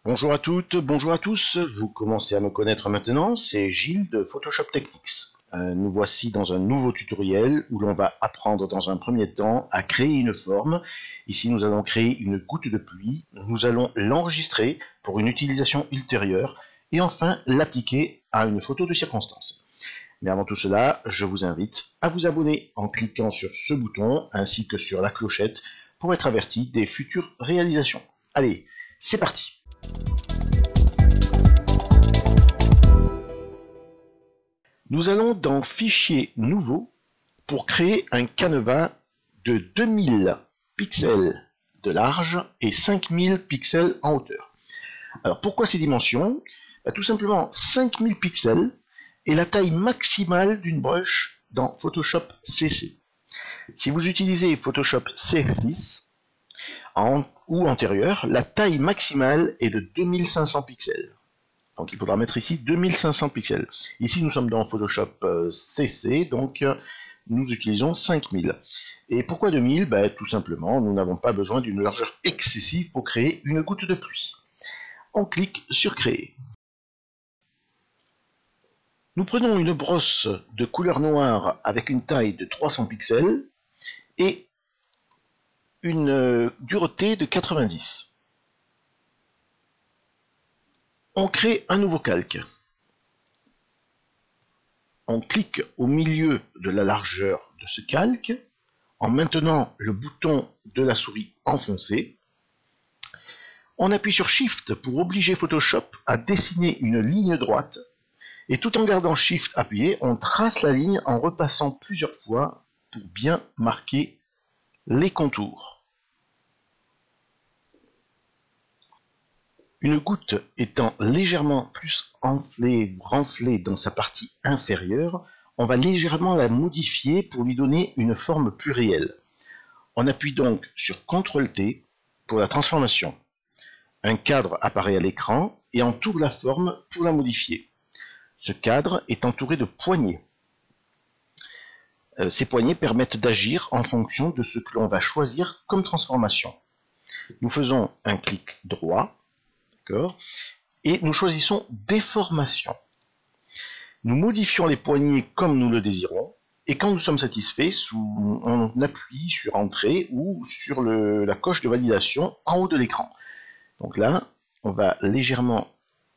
Bonjour à toutes, bonjour à tous, vous commencez à me connaître maintenant, c'est Gilles de Photoshop Techniques. Nous voici dans un nouveau tutoriel où l'on va apprendre dans un premier temps à créer une forme. Ici nous allons créer une goutte de pluie, nous allons l'enregistrer pour une utilisation ultérieure et enfin l'appliquer à une photo de circonstance. Mais avant tout cela, je vous invite à vous abonner en cliquant sur ce bouton ainsi que sur la clochette pour être averti des futures réalisations. Allez, c'est parti! Nous allons dans Fichier nouveau pour créer un canevas de 2000 pixels de large et 5000 pixels en hauteur. Alors pourquoi ces dimensions? Tout simplement 5000 pixels est la taille maximale d'une brush dans Photoshop CC. Si vous utilisez Photoshop CS6 ou antérieur, la taille maximale est de 2500 pixels. Donc il faudra mettre ici 2500 pixels. Ici nous sommes dans Photoshop CC, donc nous utilisons 5000. Et pourquoi 2000? Tout simplement, nous n'avons pas besoin d'une largeur excessive pour créer une goutte de pluie. On clique sur Créer. Nous prenons une brosse de couleur noire avec une taille de 300 pixels et une dureté de 90. On crée un nouveau calque. On clique au milieu de la largeur de ce calque en maintenant le bouton de la souris enfoncé. On appuie sur Shift pour obliger Photoshop à dessiner une ligne droite et tout en gardant Shift appuyé, on trace la ligne en repassant plusieurs fois pour bien marquer les contours. Une goutte étant légèrement plus renflée dans sa partie inférieure, on va légèrement la modifier pour lui donner une forme plus réelle. On appuie donc sur CTRL-T pour la transformation. Un cadre apparaît à l'écran et entoure la forme pour la modifier. Ce cadre est entouré de poignées. Ces poignées permettent d'agir en fonction de ce que l'on va choisir comme transformation. Nous faisons un clic droit, et nous choisissons Déformation. Nous modifions les poignées comme nous le désirons, et quand nous sommes satisfaits, on appuie sur Entrée ou sur la coche de validation en haut de l'écran. Donc là, on va légèrement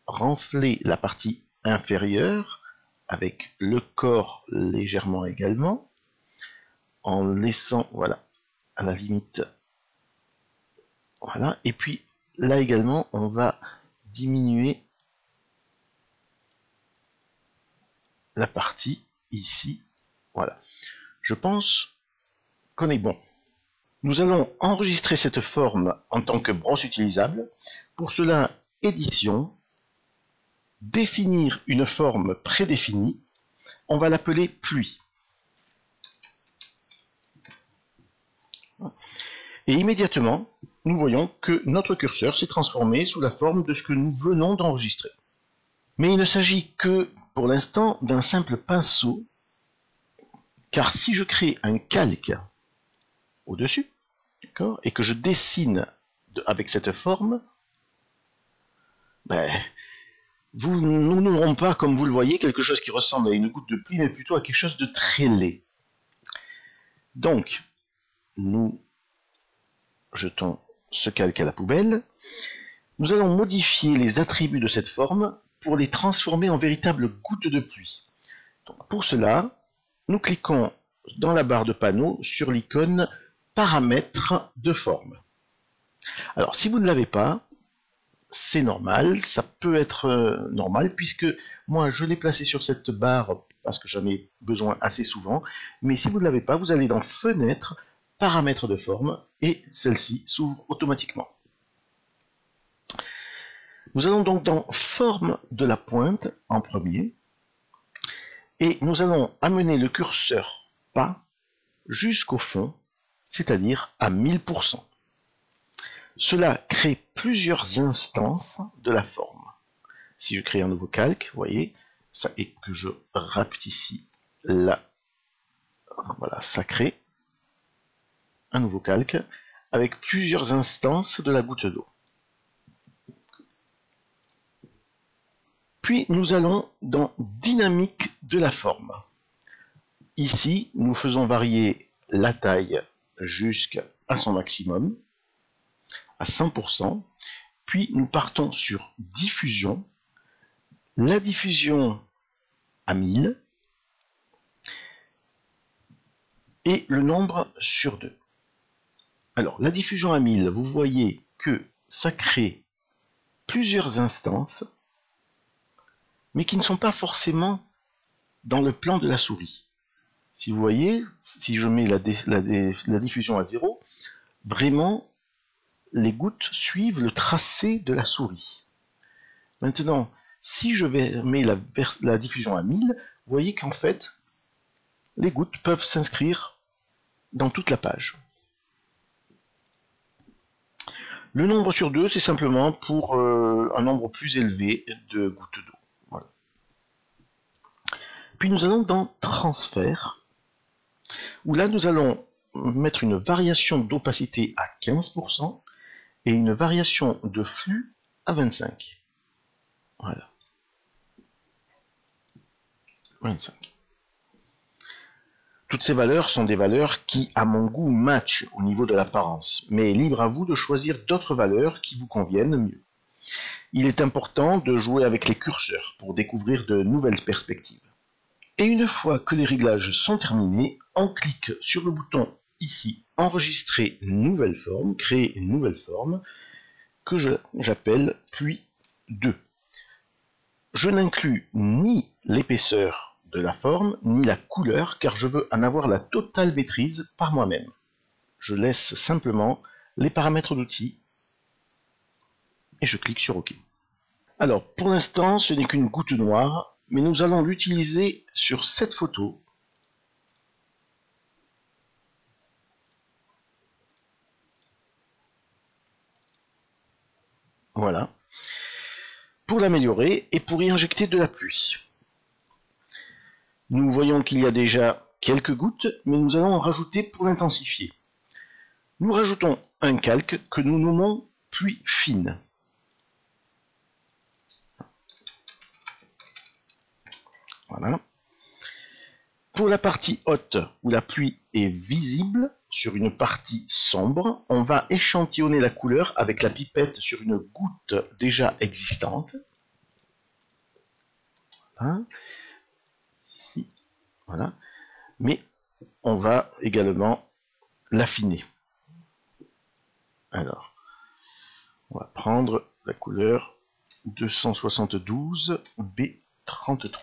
renfler la partie inférieure, avec le corps légèrement également, en laissant, voilà, à la limite, voilà, et puis là également, on va diminuer la partie ici, voilà. Je pense qu'on est bon. Nous allons enregistrer cette forme en tant que brosse utilisable. Pour cela, Édition, Définir une forme prédéfinie, on va l'appeler pluie. Et immédiatement, nous voyons que notre curseur s'est transformé sous la forme de ce que nous venons d'enregistrer. Mais il ne s'agit que, pour l'instant, d'un simple pinceau, car si je crée un calque au-dessus, et que je dessine avec cette forme, nous n'aurons pas, comme vous le voyez, quelque chose qui ressemble à une goutte de pluie, mais plutôt à quelque chose de très laid. Donc, nous jetons ce calque à la poubelle. Nous allons modifier les attributs de cette forme pour les transformer en véritables gouttes de pluie. Donc, pour cela, nous cliquons dans la barre de panneau sur l'icône Paramètres de forme. Alors, si vous ne l'avez pas, c'est normal, ça peut être normal, puisque moi je l'ai placé sur cette barre parce que j'en ai besoin assez souvent, mais si vous ne l'avez pas, vous allez dans Fenêtre, Paramètres de forme, et celle-ci s'ouvre automatiquement. Nous allons donc dans Forme de la pointe en premier, et nous allons amener le curseur pas jusqu'au fond, c'est-à-dire à 1000%. Cela crée plusieurs instances de la forme. Si je crée un nouveau calque, vous voyez, ça, et que je rapetissis là, voilà, ça crée un nouveau calque avec plusieurs instances de la goutte d'eau. Puis nous allons dans dynamique de la forme. Ici, nous faisons varier la taille jusqu'à son maximum, à 100%. Puis nous partons sur diffusion. La diffusion à 1000 et le nombre sur 2. Alors, la diffusion à 1000, vous voyez que ça crée plusieurs instances, mais qui ne sont pas forcément dans le plan de la souris. Si vous voyez, si je mets la diffusion à 0, vraiment, les gouttes suivent le tracé de la souris. Maintenant, si je mets la diffusion à 1000, vous voyez qu'en fait, les gouttes peuvent s'inscrire dans toute la page. Le nombre sur 2, c'est simplement pour un nombre plus élevé de gouttes d'eau. Voilà. Puis nous allons dans transfert, où là nous allons mettre une variation d'opacité à 15% et une variation de flux à 25%. Voilà. 25. Toutes ces valeurs sont des valeurs qui, à mon goût, matchent au niveau de l'apparence, mais libre à vous de choisir d'autres valeurs qui vous conviennent mieux. Il est important de jouer avec les curseurs pour découvrir de nouvelles perspectives. Et une fois que les réglages sont terminés, on clique sur le bouton ici, enregistrer nouvelle forme, créer une nouvelle forme, que j'appelle pluie 2. Je n'inclus ni l'épaisseur de la forme, ni la couleur, car je veux en avoir la totale maîtrise par moi-même. Je laisse simplement les paramètres d'outils et je clique sur OK. Alors, pour l'instant, ce n'est qu'une goutte noire, mais nous allons l'utiliser sur cette photo. Voilà. Pour l'améliorer et pour y injecter de la pluie. Nous voyons qu'il y a déjà quelques gouttes, mais nous allons en rajouter pour l'intensifier. Nous rajoutons un calque que nous nommons pluie fine. Voilà. Pour la partie haute, où la pluie est visible sur une partie sombre, on va échantillonner la couleur avec la pipette sur une goutte déjà existante. Voilà. Ici. Voilà. Mais on va également l'affiner. Alors, on va prendre la couleur 272 B33.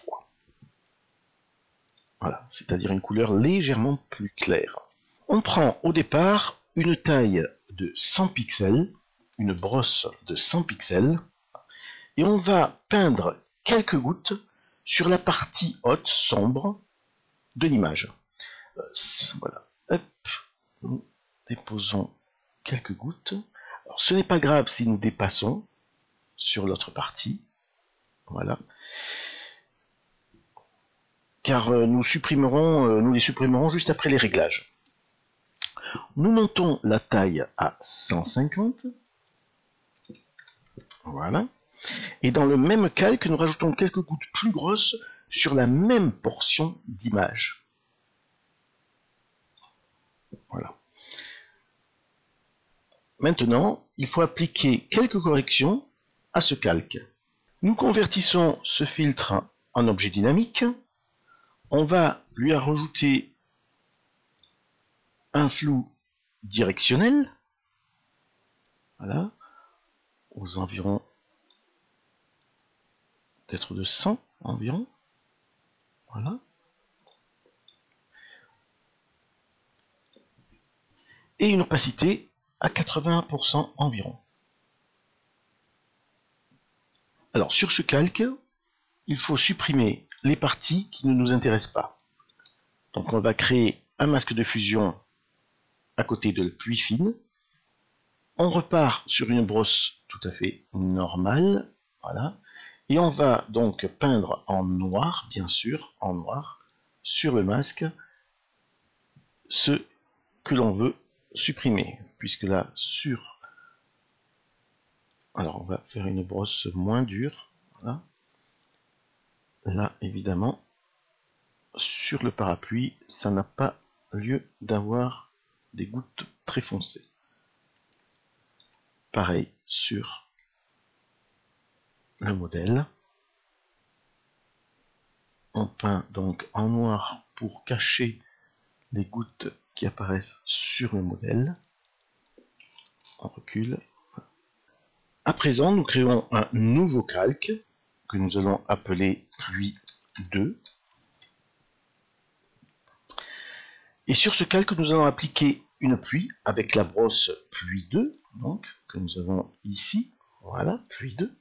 Voilà, c'est-à-dire une couleur légèrement plus claire. On prend au départ une taille de 100 pixels, une brosse de 100 pixels, et on va peindre quelques gouttes sur la partie haute sombre de l'image. Voilà, hop, nous déposons quelques gouttes. Alors, ce n'est pas grave si nous dépassons sur l'autre partie, voilà, car nous les supprimerons juste après les réglages. Nous montons la taille à 150, voilà, et dans le même calque, nous rajoutons quelques gouttes plus grosses sur la même portion d'image. Voilà. Maintenant, il faut appliquer quelques corrections à ce calque. Nous convertissons ce filtre en objet dynamique. On va lui rajouter un flou directionnel, voilà, aux environs peut-être de 100 environ, voilà. Et une opacité à 80% environ. Alors sur ce calque, il faut supprimer les parties qui ne nous intéressent pas. Donc on va créer un masque de fusion à côté de la pluie fine. On repart sur une brosse tout à fait normale, voilà. Et on va donc peindre en noir, bien sûr, en noir, sur le masque, ce que l'on veut supprimer. Puisque là, alors on va faire une brosse moins dure, voilà. Là, évidemment, sur le parapluie, ça n'a pas lieu d'avoir des gouttes très foncées. Pareil sur le modèle. On peint donc en noir pour cacher les gouttes qui apparaissent sur le modèle. On recule. À présent, nous créons un nouveau calque que nous allons appeler pluie 2. Et sur ce calque, nous allons appliquer une pluie avec la brosse pluie 2, donc, que nous avons ici. Voilà, pluie 2.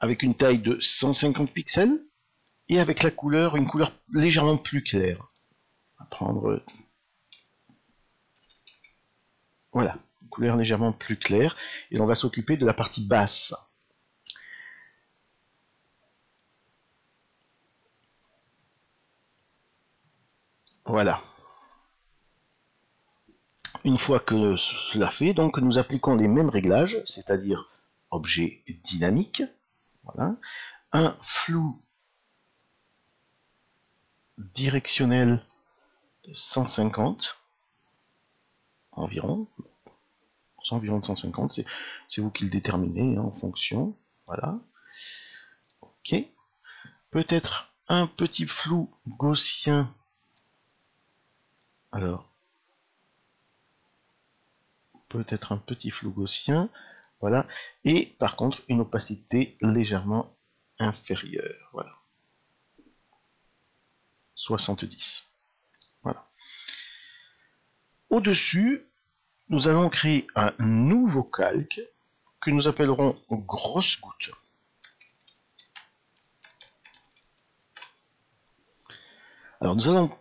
Avec une taille de 150 pixels et avec la couleur, une couleur légèrement plus claire. On va prendre, voilà, une couleur légèrement plus claire et on va s'occuper de la partie basse. Voilà. Une fois que cela fait, donc nous appliquons les mêmes réglages, c'est-à-dire objet dynamique, voilà, un flou directionnel de 150 environ, de 150, c'est vous qui le déterminez hein, en fonction, voilà, ok, peut-être un petit flou gaussien, alors, peut-être un petit flou gaussien, voilà, et par contre une opacité légèrement inférieure, voilà, 70, voilà. Au-dessus, nous allons créer un nouveau calque que nous appellerons grosse goutte. Alors nous allons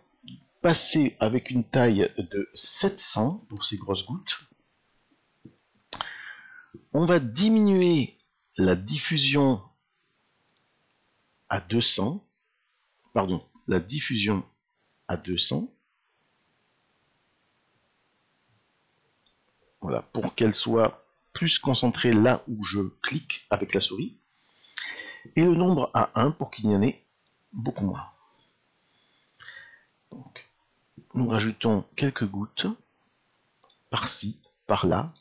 passer avec une taille de 700 pour ces grosses gouttes. On va diminuer la diffusion à 200, pardon, la diffusion à 200. Voilà, pour qu'elle soit plus concentrée là où je clique avec la souris. Et le nombre à 1 pour qu'il y en ait beaucoup moins. Donc, nous rajoutons quelques gouttes par-ci, par-là.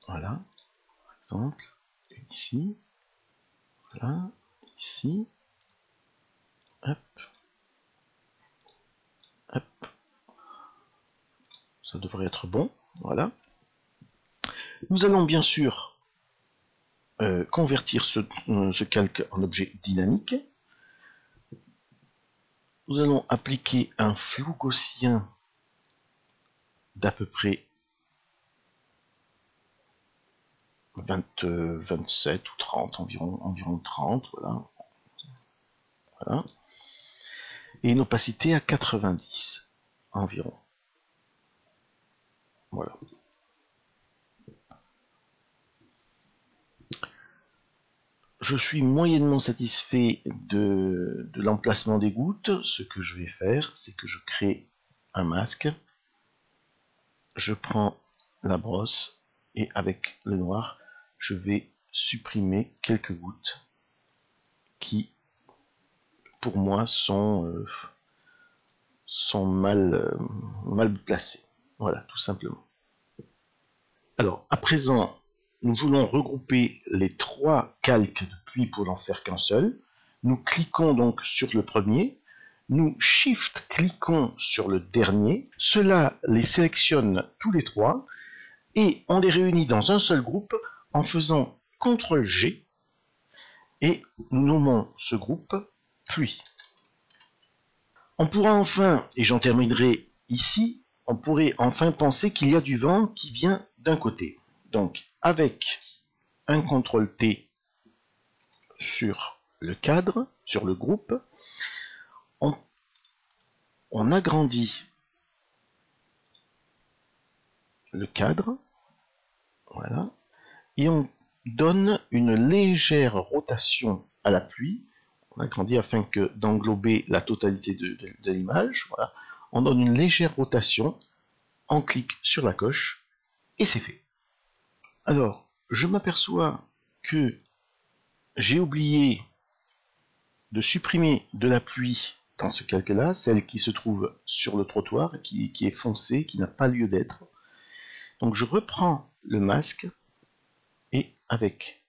Voilà, par exemple, ici, voilà, ici, hop, hop. Ça devrait être bon, voilà. Nous allons bien sûr convertir ce calque en objet dynamique. Nous allons appliquer un flou gaussien d'à peu près 27 ou 30, environ 30, voilà. Voilà. Et une opacité à 90 environ. Voilà. Je suis moyennement satisfait de l'emplacement des gouttes. Ce que je vais faire, c'est que je crée un masque. Je prends la brosse et avec le noir, je vais supprimer quelques gouttes qui, pour moi, sont mal placées. Voilà, tout simplement. Alors, à présent, nous voulons regrouper les trois calques de pluie pour n'en faire qu'un seul. Nous cliquons donc sur le premier. Nous shift-cliquons sur le dernier. Cela les sélectionne tous les trois. Et on les réunit dans un seul groupe en faisant CTRL-G. Et nous nommons ce groupe pluie. On pourra enfin, et j'en terminerai ici, on pourrait enfin penser qu'il y a du vent qui vient d'un côté. Donc, avec un CTRL-T sur le cadre, sur le groupe, on agrandit le cadre, voilà, et on donne une légère rotation à la pluie. On agrandit afin d'englober la totalité de l'image. Voilà. On donne une légère rotation, on clique sur la coche, et c'est fait. Alors, je m'aperçois que j'ai oublié de supprimer de la pluie dans ce calque-là, celle qui se trouve sur le trottoir, qui est foncée, qui n'a pas lieu d'être. Donc je reprends le masque et avec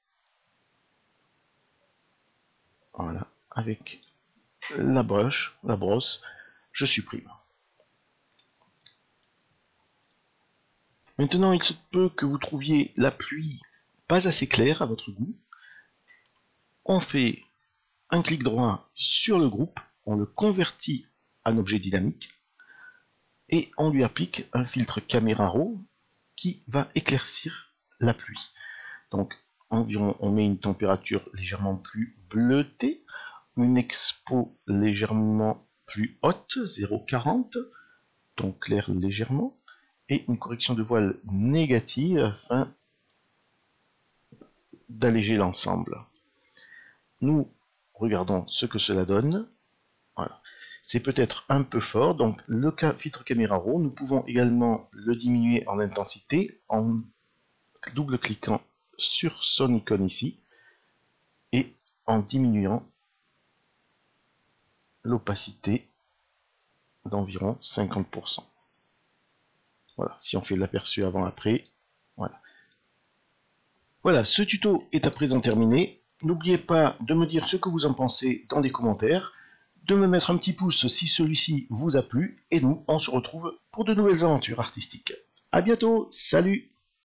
la brosse, je supprime. Maintenant, il se peut que vous trouviez la pluie pas assez claire à votre goût. On fait un clic droit sur le groupe, on le convertit en objet dynamique et on lui applique un filtre caméra raw qui va éclaircir la pluie. Donc environ, on met une température légèrement plus bleutée, une expo légèrement plus haute, 0,40, donc clair légèrement, et une correction de voile négative afin d'alléger l'ensemble. Nous regardons ce que cela donne. Voilà. C'est peut-être un peu fort, donc le filtre caméra raw, nous pouvons également le diminuer en intensité en double-cliquant sur son icône ici et en diminuant l'opacité d'environ 50%. Voilà, si on fait l'aperçu avant-après, voilà. Voilà, ce tuto est à présent terminé. N'oubliez pas de me dire ce que vous en pensez dans les commentaires, de me mettre un petit pouce si celui-ci vous a plu, et nous, on se retrouve pour de nouvelles aventures artistiques. A bientôt, salut!